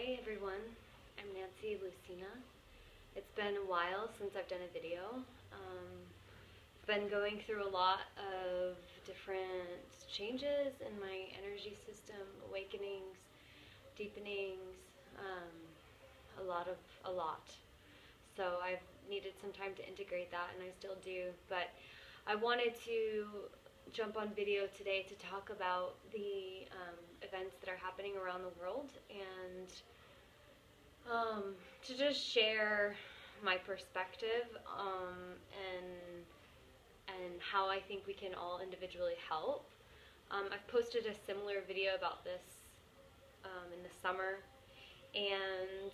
Hi everyone, I'm Nancy Lucina. It's been a while since I've done a video. I've been going through a lot of different changes in my energy system, awakenings, deepenings, a lot. So I've needed some time to integrate that, and I still do. But I wanted to jump on video today to talk about the events that are happening around the world and to just share my perspective and how I think we can all individually help. I've posted a similar video about this in the summer, and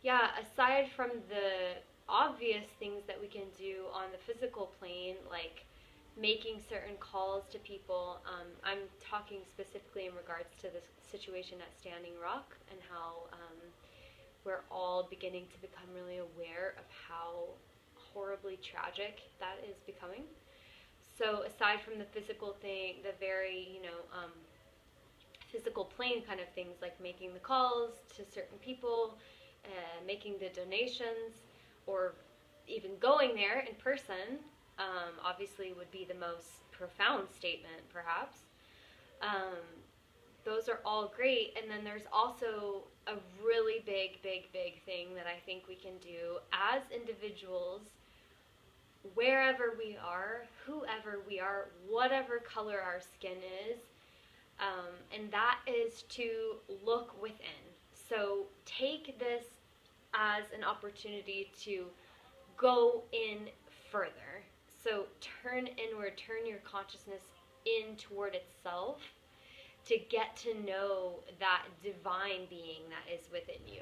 yeah, aside from the obvious things that we can do on the physical plane, like making certain calls to people, I'm talking specifically in regards to the situation at Standing Rock and how we're all beginning to become really aware of how horribly tragic that is becoming. So aside from the physical thing, the very, physical plane kind of things like making the calls to certain people, making the donations, or even going there in person, obviously would be the most profound statement, perhaps. Those are all great, and then there's also a really big thing that I think we can do as individuals, wherever we are, whoever we are, whatever color our skin is, and that is to look within. So take this as an opportunity to go in further. So turn inward, turn your consciousness in toward itself to get to know that divine being that is within you.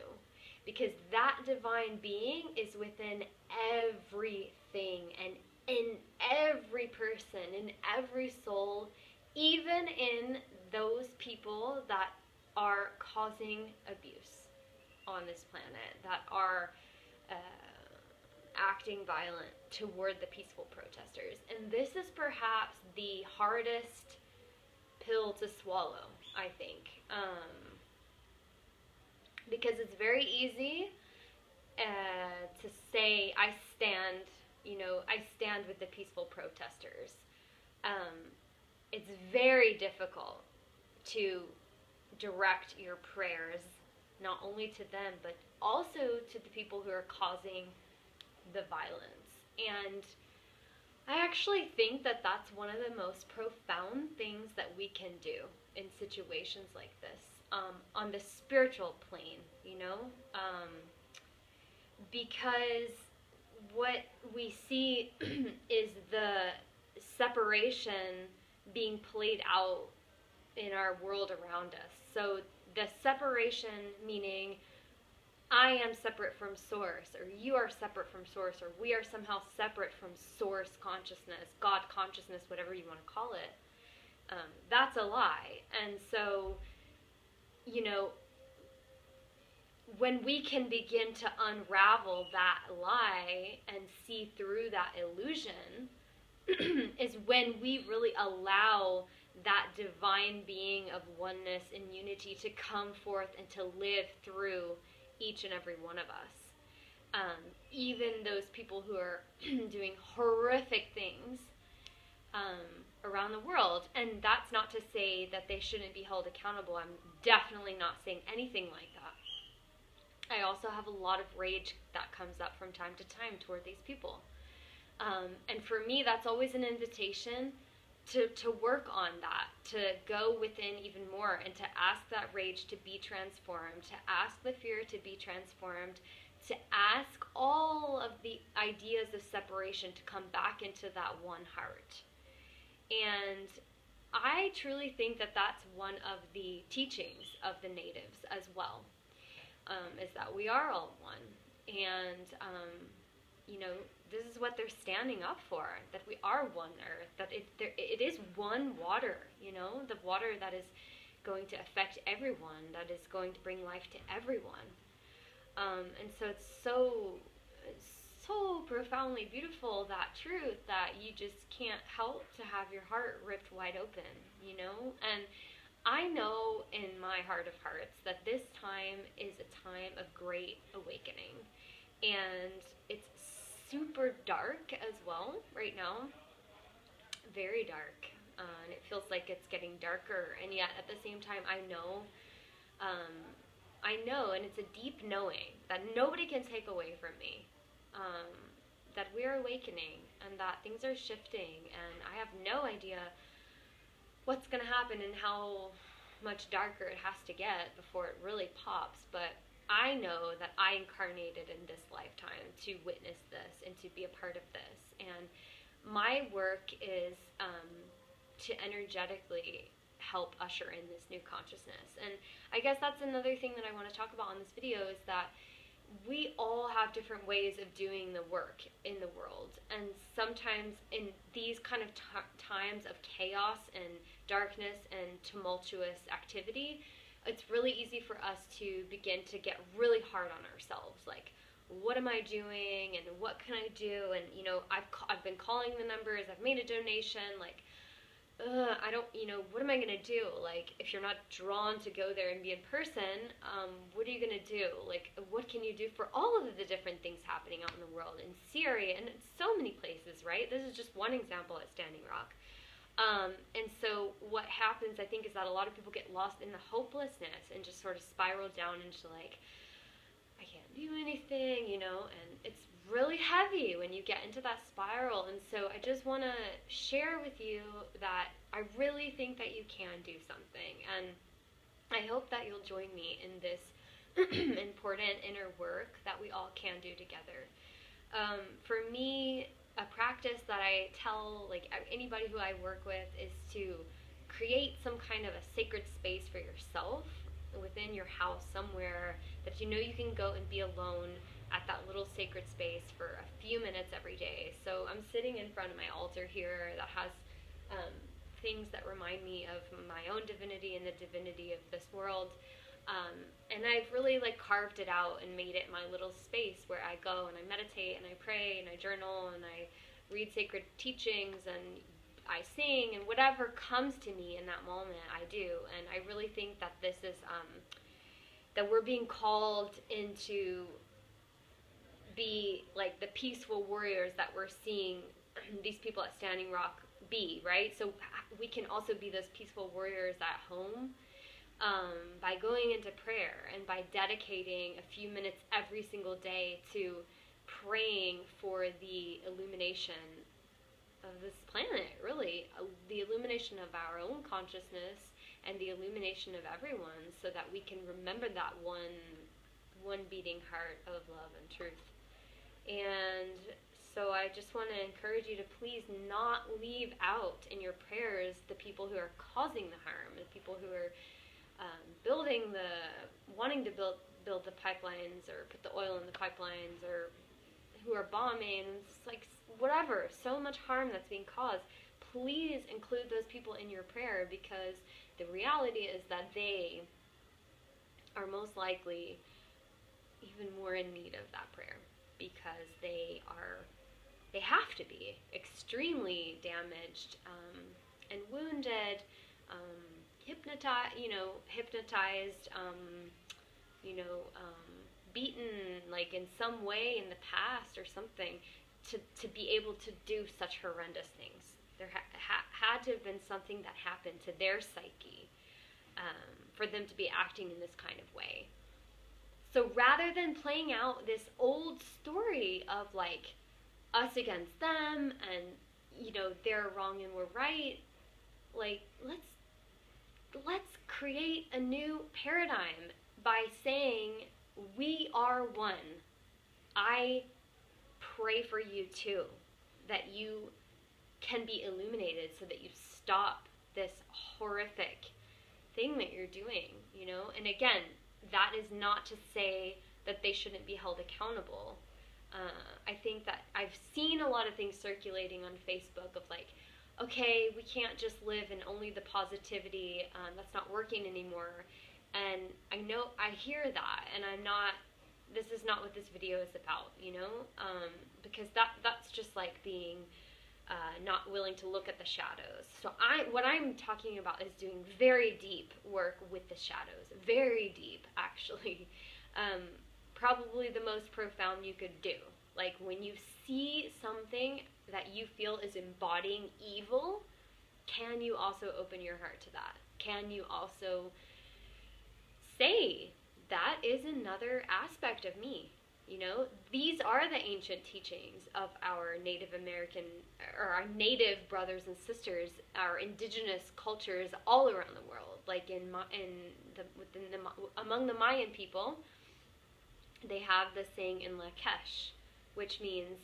Because that divine being is within everything and in every person, in every soul, even in those people that are causing abuse on this planet, that are acting violent toward the peaceful protesters. And this is perhaps the hardest pill to swallow, I think, because it's very easy to say I stand with the peaceful protesters. It's very difficult to direct your prayers not only to them but also to the people who are causing the violence. And I actually think that that's one of the most profound things that we can do in situations like this, on the spiritual plane, because what we see is the separation being played out in our world around us. So the separation meaning I am separate from source, or you are separate from source, or we are somehow separate from source consciousness, God consciousness, whatever you want to call it. That's a lie. And so, when we can begin to unravel that lie and see through that illusion is when we really allow that divine being of oneness and unity to come forth and to live through each and every one of us. Even those people who are doing horrific things around the world. And that's not to say that they shouldn't be held accountable. I'm definitely not saying anything like that. I also have a lot of rage that comes up from time to time toward these people. And for me, that's always an invitation to work on that, to go within even more, and to ask that rage to be transformed, to ask the fear to be transformed, to ask all of the ideas of separation to come back into that one heart. And I truly think that that's one of the teachings of the natives as well, is that we are all one. And, this is what they're standing up for, that we are one earth, that it is one water, the water that is going to affect everyone, that is going to bring life to everyone. And so it's so profoundly beautiful, that truth, that you just can't help to have your heart ripped wide open, And I know in my heart of hearts that this time is a time of great awakening. And it's super dark as well right now. Very dark. And it feels like it's getting darker. And yet at the same time, I know, and it's a deep knowing that nobody can take away from me. That we're awakening and that things are shifting, and I have no idea what's going to happen and how much darker it has to get before it really pops. But I know that I incarnated in this lifetime to witness this and to be a part of this. And my work is to energetically help usher in this new consciousness. And I guess that's another thing that I want to talk about on this video, is that we all have different ways of doing the work in the world. And sometimes in these kind of times of chaos and darkness and tumultuous activity, it's really easy for us to begin to get really hard on ourselves. Like, what am I doing, and what can I do? And, you know, I've been calling the numbers, I've made a donation, like, I don't, you know, what am I going to do? Like, if you're not drawn to go there and be in person, what are you going to do? Like, what can you do for all of the different things happening out in the world, in Syria, and in so many places, right? This is just one example at Standing Rock. And so what happens, I think, is that a lot of people get lost in the hopelessness and just sort of spiral down into, like, I can't do anything, you know, and it's really heavy when you get into that spiral. And so I just want to share with you that I really think that you can do something, and I hope that you'll join me in this important inner work that we all can do together. For me, a practice that I tell, like, anybody who I work with is to create some kind of a sacred space for yourself within your house somewhere that you know you can go and be alone at that little sacred space for a few minutes every day. So I'm sitting in front of my altar here that has things that remind me of my own divinity and the divinity of this world. And I've really, like, carved it out and made it my little space where I go and I meditate and I pray and I journal and I read sacred teachings and I sing, and whatever comes to me in that moment, I do. And I really think that this is, that we're being called into be like the peaceful warriors that we're seeing these people at Standing Rock be, right? So we can also be those peaceful warriors at home by going into prayer and by dedicating a few minutes every single day to praying for the illumination of this planet, really, the illumination of our own consciousness and the illumination of everyone, so that we can remember that one beating heart of love and truth. And so I just want to encourage you to please not leave out in your prayers the people who are causing the harm, the people who are wanting to build the pipelines or put the oil in the pipelines, or who are bombing. It's like, whatever, so much harm that's being caused. Please include those people in your prayer, because the reality is that they are most likely even more in need of that prayer, because they have to be extremely damaged and wounded, hypnotized, beaten, like, in some way in the past or something, to be able to do such horrendous things. There had to have been something that happened to their psyche for them to be acting in this kind of way. So rather than playing out this old story of, like, us against them and, you know, they're wrong and we're right, like, let's create a new paradigm by saying, we are one. I pray for you too, that you can be illuminated so that you stop this horrific thing that you're doing, you know? And again, that is not to say that they shouldn't be held accountable. I think that I've seen a lot of things circulating on Facebook of, like, okay, we can't just live in only the positivity, that's not working anymore. And I hear that, and this is not what this video is about, you know, because that's just like being not willing to look at the shadows. So what I'm talking about is doing very deep work with the shadows, very deep, actually. probably the most profound you could do. Like when you see something that you feel is embodying evil, can you also open your heart to that? Can you also say, that is another aspect of me? You know, these are the ancient teachings of our Native American, or our Native brothers and sisters, our indigenous cultures all around the world. Like among the Mayan people, they have this saying in Lakesh, which means,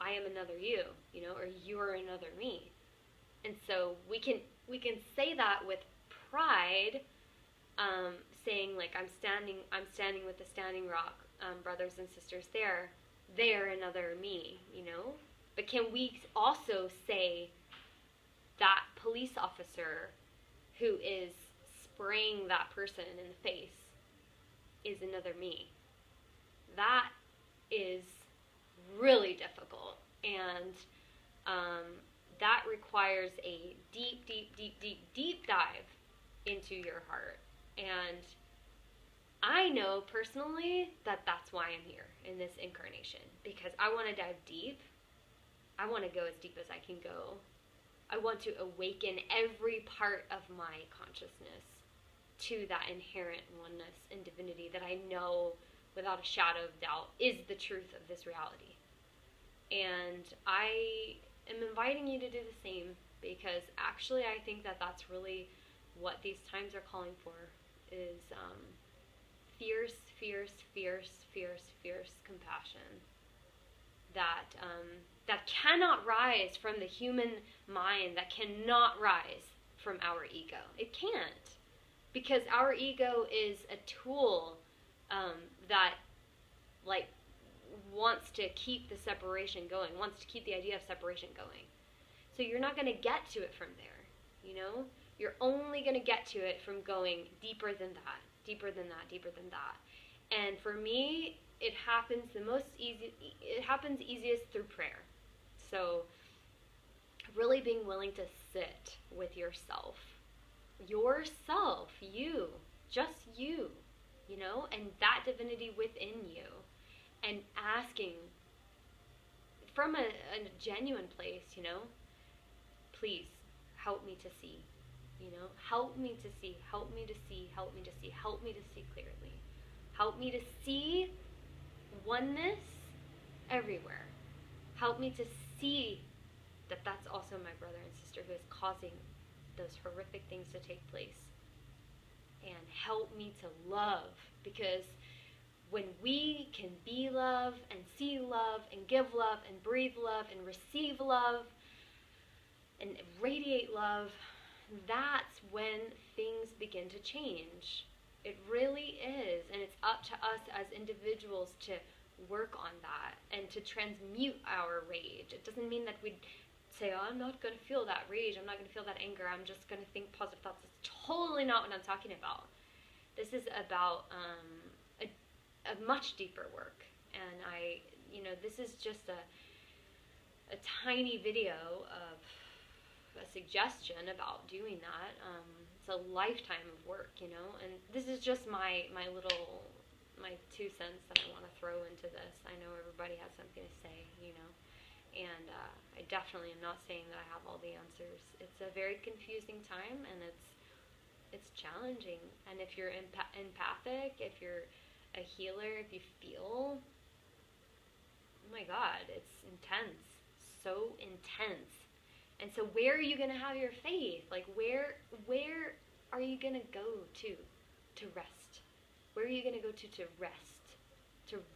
I am another you, you know, or you are another me. And so we can say that with pride, saying like, I'm standing with the Standing Rock brothers and sisters there. They are another me, you know. But can we also say that police officer who is spraying that person in the face is another me? That is really difficult, and that requires a deep dive into your heart. And I know personally that that's why I'm here in this incarnation, because I want to dive deep. I want to go as deep as I can go. I want to awaken every part of my consciousness to that inherent oneness and divinity that I know without a shadow of doubt is the truth of this reality. And I am inviting you to do the same, because actually I think that that's really what these times are calling for, is fierce compassion that cannot rise from the human mind, that cannot rise from our ego. It can't, because our ego is a tool that like wants to keep the separation going, wants to keep the idea of separation going. So you're not going to get to it from there, you know? You're only going to get to it from going deeper than that, deeper than that, deeper than that. And for me, it happens easiest through prayer. So really being willing to sit with yourself, you, just you know, and that divinity within you, and asking from a genuine place, you know, please help me to see, you know, help me to see, help me to see, help me to see, help me to see clearly, help me to see oneness everywhere, help me to see that that's also my brother and sister who is causing those horrific things to take place, and help me to love, because when we can be love and see love and give love and breathe love and receive love and radiate love, that's when things begin to change. It really is, and it's up to us as individuals to work on that and to transmute our rage. It doesn't mean that we say, oh, I'm not going to feel that rage, I'm not going to feel that anger, I'm just going to think positive thoughts. It's totally not what I'm talking about. This is about a much deeper work, and this is just a tiny video of a suggestion about doing that. It's a lifetime of work, you know, and this is just my 2 cents that I want to throw into this. I know everybody has something to say, you know, and I definitely am not saying that I have all the answers. It's a very confusing time, and it's challenging, and if you're empathic, if you're a healer, if you feel, oh my God, it's intense, so intense. And so where are you going to have your faith? Like where are you going to go to rest? Where are you going to go to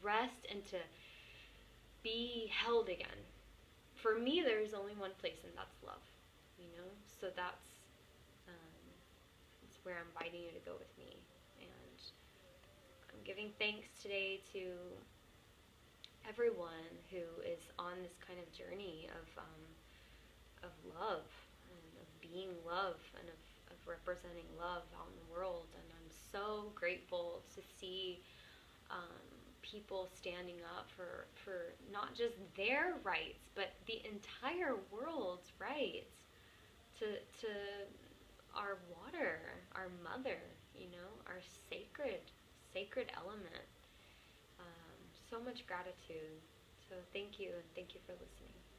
rest and to be held again? For me, there's only one place, and that's love, you know? So that's where I'm inviting you to go with me. And I'm giving thanks today to everyone who is on this kind of journey of love, and of being love, and of representing love out in the world. And I'm so grateful to see people standing up for not just their rights, but the entire world's rights to our water, our mother, you know, our sacred sacred element. So much gratitude. So thank you, and thank you for listening.